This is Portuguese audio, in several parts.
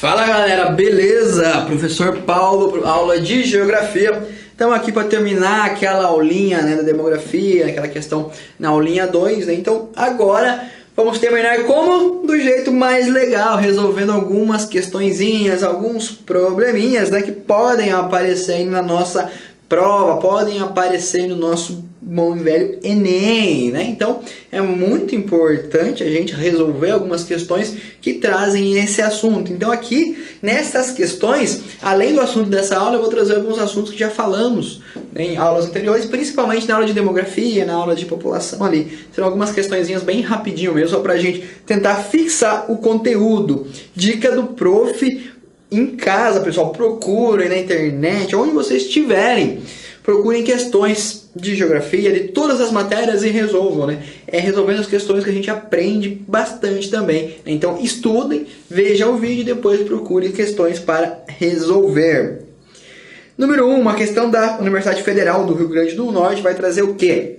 Fala galera, beleza? Professor Paulo, aula de Geografia. Estamos aqui para terminar aquela aulinha, da demografia, aquela questão na aulinha 2, Então agora vamos terminar como? Do jeito mais legal, resolvendo algumas questõezinhas, alguns probleminhas, que podem aparecer aí na nossa prova, podem aparecer no nosso bom e velho Enem, Então é muito importante a gente resolver algumas questões que trazem esse assunto. Então aqui, nessas questões, além do assunto dessa aula, eu vou trazer alguns assuntos que já falamos em aulas anteriores, principalmente na aula de demografia, na aula de população ali. Serão algumas questõezinhas bem rapidinho mesmo, só para a gente tentar fixar o conteúdo. Dica do prof. Em casa, pessoal, procurem na internet, onde vocês estiverem, procurem questões de geografia, de todas as matérias e resolvam, É resolvendo as questões que a gente aprende bastante também. Então, estudem, vejam o vídeo e depois procurem questões para resolver. Número 1, uma questão da Universidade Federal do Rio Grande do Norte vai trazer o quê?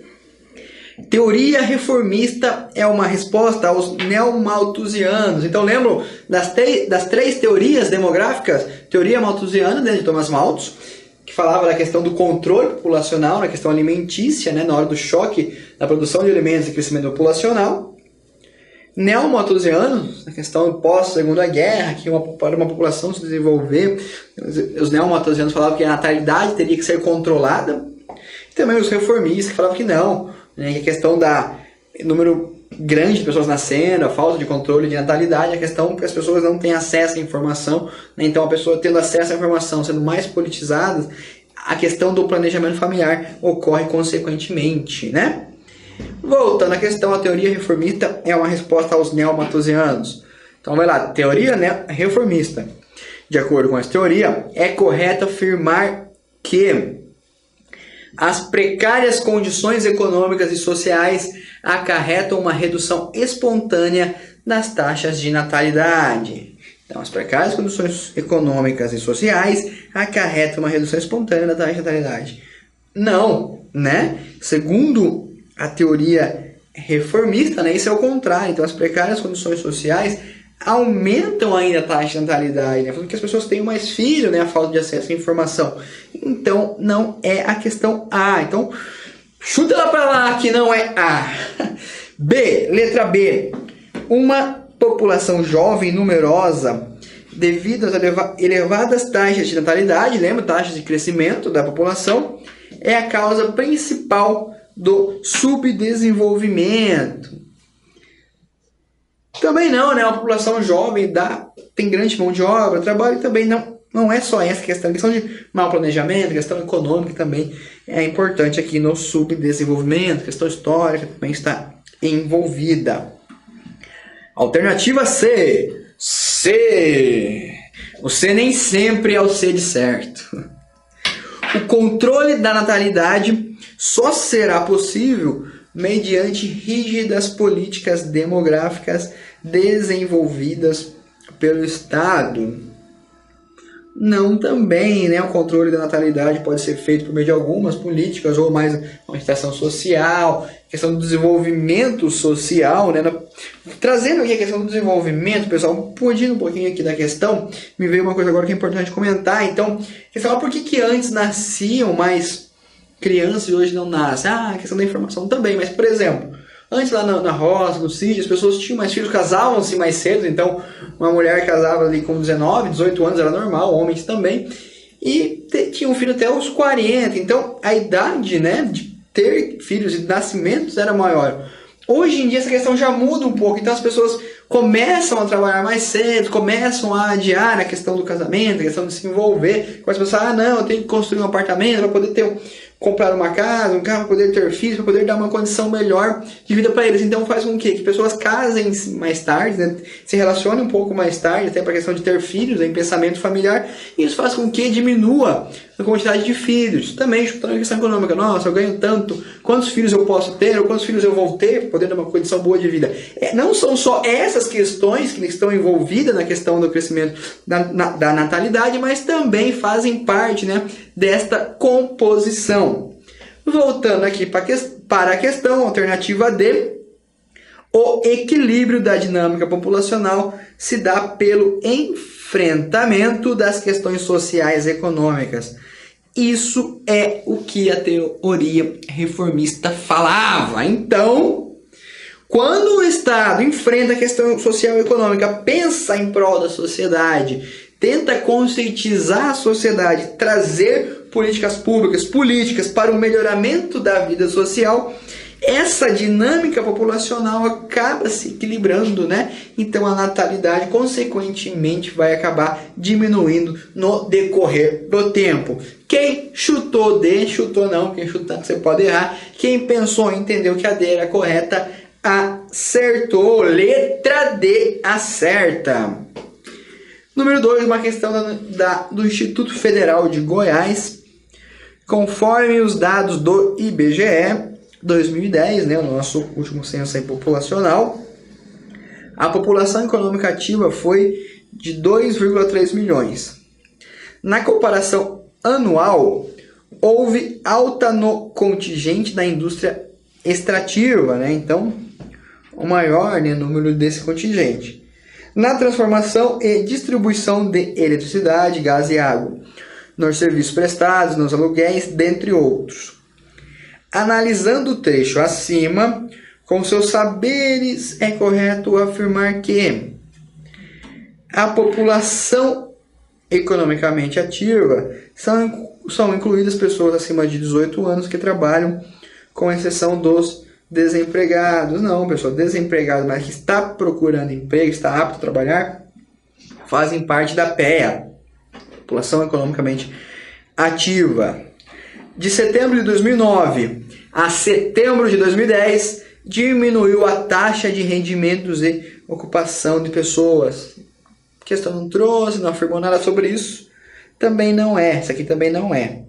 Teoria reformista é uma resposta aos neomalthusianos. Então lembram das três teorias demográficas? Teoria malthusiana, de Thomas Malthus, que falava da questão do controle populacional, na questão alimentícia, na hora do choque da produção de alimentos e crescimento populacional. Neomalthusiano, na questão pós-segunda guerra, que para uma população se desenvolver, os neomalthusianos falavam que a natalidade teria que ser controlada. E também os reformistas que falavam que não, que a questão da número grande de pessoas nascendo, a falta de controle de natalidade, a questão que as pessoas não têm acesso à informação, Então a pessoa tendo acesso à informação, sendo mais politizada, a questão do planejamento familiar ocorre consequentemente, Voltando à questão, a teoria reformista é uma resposta aos neomalthusianos. Então vai lá, teoria reformista. De acordo com essa teoria, é correto afirmar que as precárias condições econômicas e sociais acarretam uma redução espontânea das taxas de natalidade. Então, as precárias condições econômicas e sociais acarretam uma redução espontânea da taxa de natalidade. Não, Segundo a teoria reformista, isso é o contrário. Então, as precárias condições sociais aumentam ainda a taxa de natalidade, falando que as pessoas têm mais filhos, a falta de acesso à informação. Então, não é a questão A. Então, chuta lá para lá que não é A. B, letra B. Uma população jovem e numerosa, devido às elevadas taxas de natalidade, lembra, taxas de crescimento da população, é a causa principal do subdesenvolvimento. Também não, uma população jovem tem grande mão de obra, trabalho, e também não é só essa questão. A questão de mau planejamento, questão econômica também é importante aqui no subdesenvolvimento, questão histórica também está envolvida. Alternativa C. C. O C nem sempre é o C de certo. O controle da natalidade só será possível mediante rígidas políticas demográficas desenvolvidas pelo Estado. Não também, O controle da natalidade pode ser feito por meio de algumas políticas ou mais uma incitação social, questão do desenvolvimento social, Trazendo aqui a questão do desenvolvimento, pessoal, fugindo um pouquinho aqui da questão, me veio uma coisa agora que é importante comentar. Então, por que antes nasciam mais crianças e hoje não nascem? A questão da informação também, mas, por exemplo, antes lá na roça, no sítio, as pessoas tinham mais filhos, casavam-se mais cedo, então uma mulher casava ali com 19, 18 anos, era normal, homens também, e tinha um filho até os 40, então a idade, de ter filhos e nascimentos era maior. Hoje em dia essa questão já muda um pouco, então as pessoas começam a trabalhar mais cedo, começam a adiar a questão do casamento, a questão de se envolver, começam a pensar, não, eu tenho que construir um apartamento para poder comprar uma casa, um carro, para poder ter filhos, para poder dar uma condição melhor de vida para eles. Então faz com que pessoas casem mais tarde, se relacionem um pouco mais tarde, até para a questão de ter filhos, em pensamento familiar, e isso faz com que diminua a quantidade de filhos. Também, juntando a questão econômica, nossa, eu ganho tanto, quantos filhos eu posso ter, ou quantos filhos eu vou ter, para poder dar uma condição boa de vida. Não são só essas questões que estão envolvidas na questão do crescimento da natalidade, mas também fazem parte, desta composição. Voltando aqui para a questão, alternativa D, O equilíbrio da dinâmica populacional se dá pelo enfrentamento das questões sociais e econômicas. Isso é o que a teoria reformista falava. Então, quando o Estado enfrenta a questão social e econômica, pensa em prol da sociedade, tenta conscientizar a sociedade, trazer políticas públicas, políticas para o melhoramento da vida social, essa dinâmica populacional acaba se equilibrando, né? Então a natalidade, consequentemente, vai acabar diminuindo no decorrer do tempo. Quem chutou D, chutou não. Quem chutar, você pode errar. Quem pensou e entendeu que a D era correta, acertou. Letra D, acerta. Número 2, uma questão do Instituto Federal de Goiás. Conforme os dados do IBGE 2010, né, o nosso último censo aí populacional, a população econômica ativa foi de 2,3 milhões. Na comparação anual, houve alta no contingente da indústria extrativa, né? Então, o maior, né, número desse contingente. Na transformação e distribuição de eletricidade, gás e água, nos serviços prestados, nos aluguéis, dentre outros. Analisando o trecho acima, com seus saberes, é correto afirmar que a população economicamente ativa são incluídas pessoas acima de 18 anos que trabalham, com exceção dos desempregados. Não, pessoa desempregado, mas que está procurando emprego, está apto a trabalhar, fazem parte da PEA, população economicamente ativa. De setembro de 2009 a setembro de 2010, diminuiu a taxa de rendimentos e ocupação de pessoas. A questão não trouxe, não afirmou nada sobre isso. Também não é, isso aqui também não é.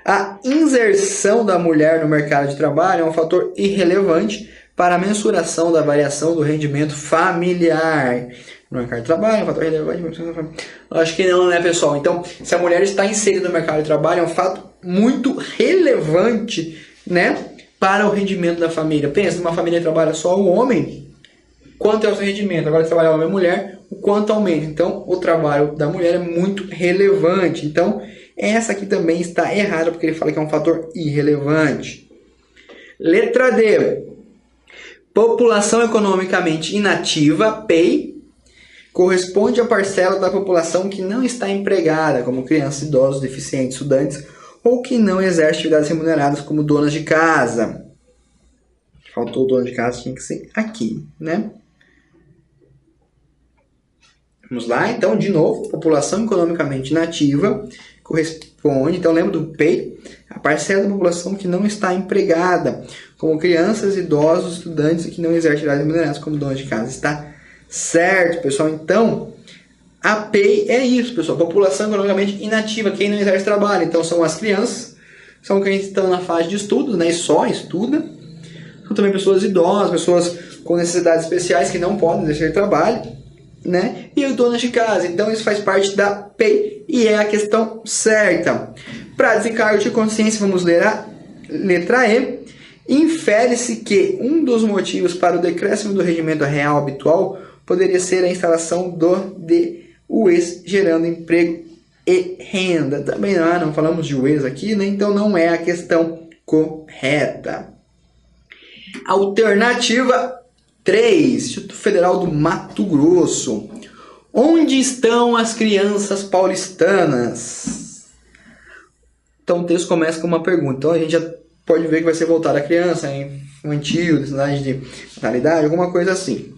A inserção da mulher no mercado de trabalho é um fator irrelevante para a mensuração da variação do rendimento familiar. No mercado de trabalho é um fator relevante. Acho que não, né, pessoal? Então, se a mulher está inserida no mercado de trabalho, é um fato muito relevante, né, para o rendimento da família. Pensa, numa família que trabalha só o homem, quanto é o seu rendimento? Agora, se trabalhar homem e mulher, o quanto aumenta? Então, o trabalho da mulher é muito relevante. Então, essa aqui também está errada, porque ele fala que é um fator irrelevante. Letra D. População economicamente inativa, PEI, corresponde à parcela da população que não está empregada, como crianças, idosos, deficientes, estudantes, ou que não exerce atividades remuneradas, como donas de casa. Faltou o dono de casa, tinha que ser aqui, né? Vamos lá, então, de novo, população economicamente inativa corresponde, então lembra do PEI, a parcela da população que não está empregada, como crianças, idosos, estudantes e que não exercem atividades remuneradas, como donas de casa. Está certo, pessoal? Então, a PEI é isso, pessoal. População economicamente inativa, quem não exerce trabalho. Então, são as crianças, são quem estão na fase de estudo, né? E só estuda. São também pessoas idosas, pessoas com necessidades especiais que não podem exercer trabalho, né? E os donos de casa. Então, isso faz parte da PEI e é a questão certa. Para desencargo de consciência, vamos ler a letra E. Infere-se que um dos motivos para o decréscimo do rendimento real habitual poderia ser a instalação do UES, gerando emprego e renda. Também não falamos de UES aqui, né? Então não é a questão correta. Alternativa 3, Instituto Federal do Mato Grosso. Onde estão as crianças paulistanas? Então o texto começa com uma pergunta. Então a gente já pode ver que vai ser voltado à criança, infantil, necessidade de natalidade, alguma coisa assim.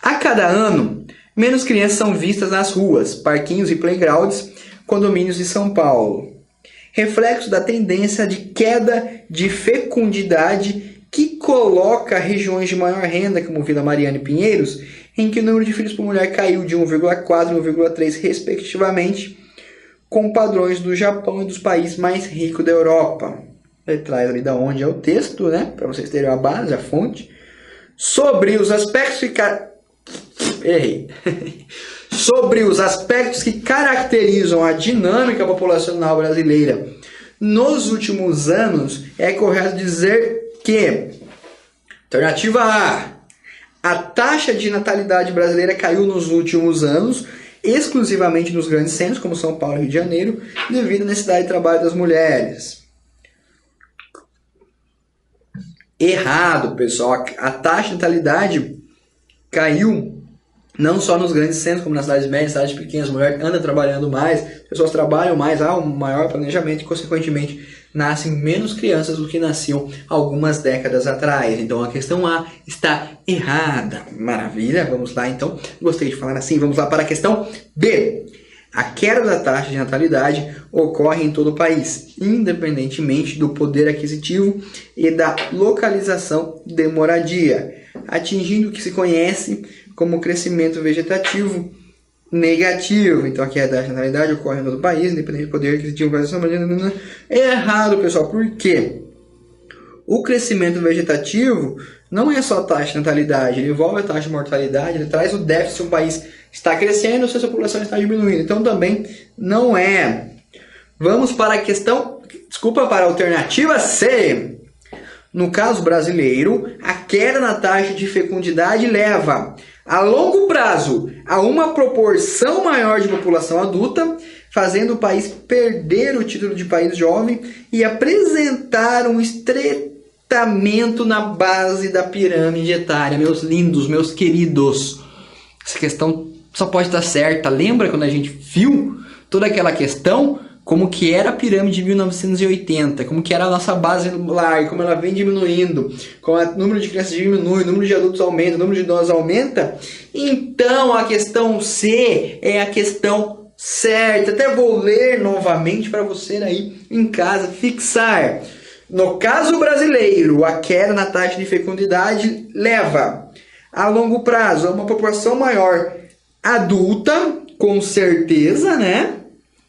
A cada ano, menos crianças são vistas nas ruas, parquinhos e playgrounds, condomínios de São Paulo. Reflexo da tendência de queda de fecundidade que coloca regiões de maior renda, como Vila Mariana e Pinheiros, em que o número de filhos por mulher caiu de 1,4 e 1,3 respectivamente, com padrões do Japão e dos países mais ricos da Europa. Ele traz ali da onde é o texto, né? Para vocês terem a base, a fonte. Sobre os aspectos Sobre os aspectos que caracterizam a dinâmica populacional brasileira nos últimos anos, é correto dizer que alternativa A, A taxa de natalidade brasileira caiu nos últimos anos, exclusivamente nos grandes centros, como São Paulo e Rio de Janeiro, devido à necessidade de trabalho das mulheres. Errado, pessoal. A taxa de natalidade caiu não só nos grandes centros, como nas cidades médias, cidades pequenas. A mulher anda trabalhando mais, pessoas trabalham mais, há um maior planejamento e, consequentemente, nascem menos crianças do que nasciam algumas décadas atrás. Então, a questão A está errada. Maravilha, vamos lá, então. Gostei de falar assim. Vamos lá para a questão B. A queda da taxa de natalidade ocorre em todo o país, independentemente do poder aquisitivo e da localização de moradia, atingindo o que se conhece como crescimento vegetativo negativo. Então, aqui a taxa de natalidade ocorre em todo o país, independente do poder aquisitivo. É errado, pessoal. Por quê? O crescimento vegetativo não é só a taxa de natalidade, ele envolve a taxa de mortalidade, ele traz o déficit se o país está crescendo ou se a população está diminuindo. Então, também não é. Vamos para a questão, para a alternativa C. No caso brasileiro, a queda na taxa de fecundidade leva, a longo prazo, a uma proporção maior de população adulta, fazendo o país perder o título de país jovem e apresentar um estreitamento na base da pirâmide etária. Meus lindos, meus queridos, essa questão só pode estar certa. Lembra quando a gente viu toda aquela questão? Como que era a pirâmide de 1980, como que era a nossa base lar, como ela vem diminuindo, como o número de crianças diminui, o número de adultos aumenta, o número de idosos aumenta. Então a questão C é a questão certa. Até vou ler novamente para você aí em casa fixar. No caso brasileiro, a queda na taxa de fecundidade leva, a longo prazo, a uma população maior adulta, com certeza, né?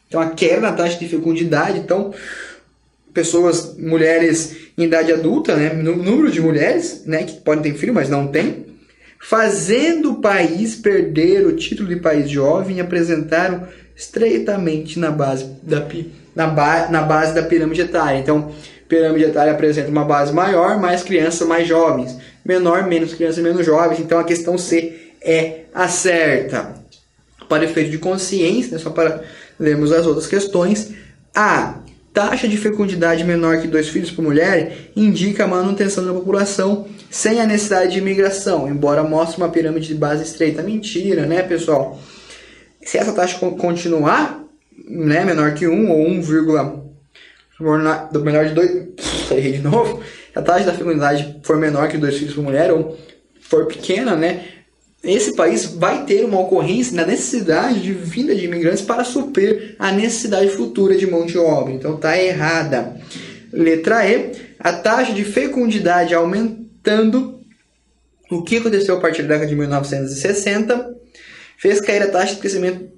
Então, a queda na taxa de fecundidade, então, pessoas, mulheres em idade adulta, né, número de mulheres, né, que podem ter filho, mas não tem, fazendo o país perder o título de país jovem e apresentaram estreitamente na base da pirâmide etária. Então, pirâmide etária apresenta uma base maior, mais crianças, mais jovens. Menor, menos crianças, menos jovens. Então, a questão C é a certa. Para efeito de consciência, né, só para lermos as outras questões, a taxa de fecundidade menor que 2 filhos por mulher indica a manutenção da população sem a necessidade de imigração, embora mostre uma pirâmide de base estreita. Mentira, né, pessoal? Se essa taxa continuar, né, menor que 1 ou 1, menor de 2, errei de novo, se a taxa da fecundidade for menor que 2 filhos por mulher ou for pequena, né, esse país vai ter uma ocorrência na necessidade de vinda de imigrantes para suprir a necessidade futura de mão de obra. Então está errada. Letra E, a taxa de fecundidade aumentando. O que aconteceu a partir da década de 1960 fez cair a taxa de crescimento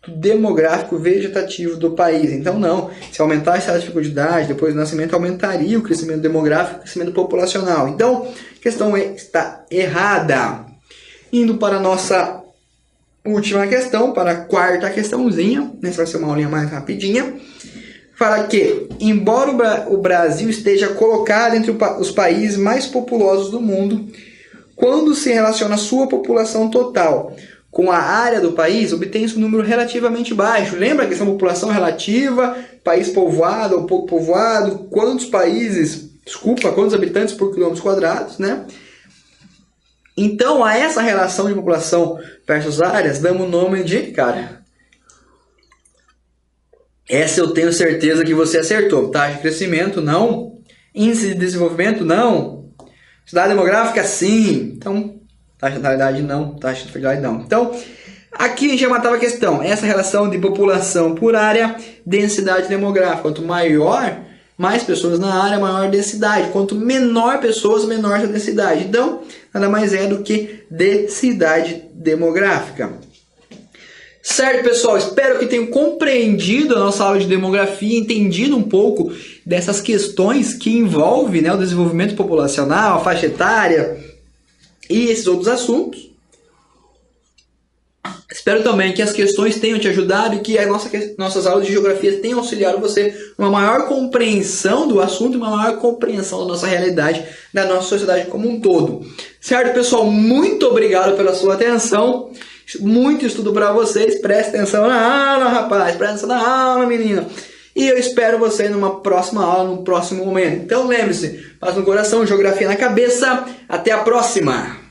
demográfico vegetativo do país. Então não, se aumentasse a taxa de fecundidade, depois do nascimento aumentaria o crescimento demográfico e o crescimento populacional. Então, a questão está errada. Indo para a nossa última questão, para a quarta questãozinha, essa vai ser uma aulinha mais rapidinha, fala que, embora o Brasil esteja colocado entre os países mais populosos do mundo, quando se relaciona a sua população total com a área do país, obtém-se um número relativamente baixo. Lembra a questão da população relativa, país povoado ou pouco povoado, quantos habitantes por quilômetros quadrados, né? Então, a essa relação de população versus áreas, damos o nome de, cara, essa eu tenho certeza que você acertou. Taxa de crescimento, não. Índice de desenvolvimento, não. Cidade demográfica, sim. Então, taxa de natalidade, não. Taxa de fertilidade, não. Então, aqui a gente já matava a questão. Essa relação de população por área, densidade demográfica. Quanto maior, mais pessoas na área, maior densidade. Quanto menor pessoas, menor a densidade. Então, nada mais é do que densidade demográfica. Certo, pessoal? Espero que tenham compreendido a nossa aula de demografia, entendido um pouco dessas questões que envolvem, né, o desenvolvimento populacional, a faixa etária e esses outros assuntos. Espero também que as questões tenham te ajudado e que as nossas aulas de geografia tenham auxiliado você uma maior compreensão do assunto e uma maior compreensão da nossa realidade, da nossa sociedade como um todo. Certo, pessoal? Muito obrigado pela sua atenção. Muito estudo para vocês. Preste atenção na aula, rapaz. Preste atenção na aula, menino. E eu espero você numa próxima aula, num próximo momento. Então lembre-se, paz no coração, geografia na cabeça. Até a próxima!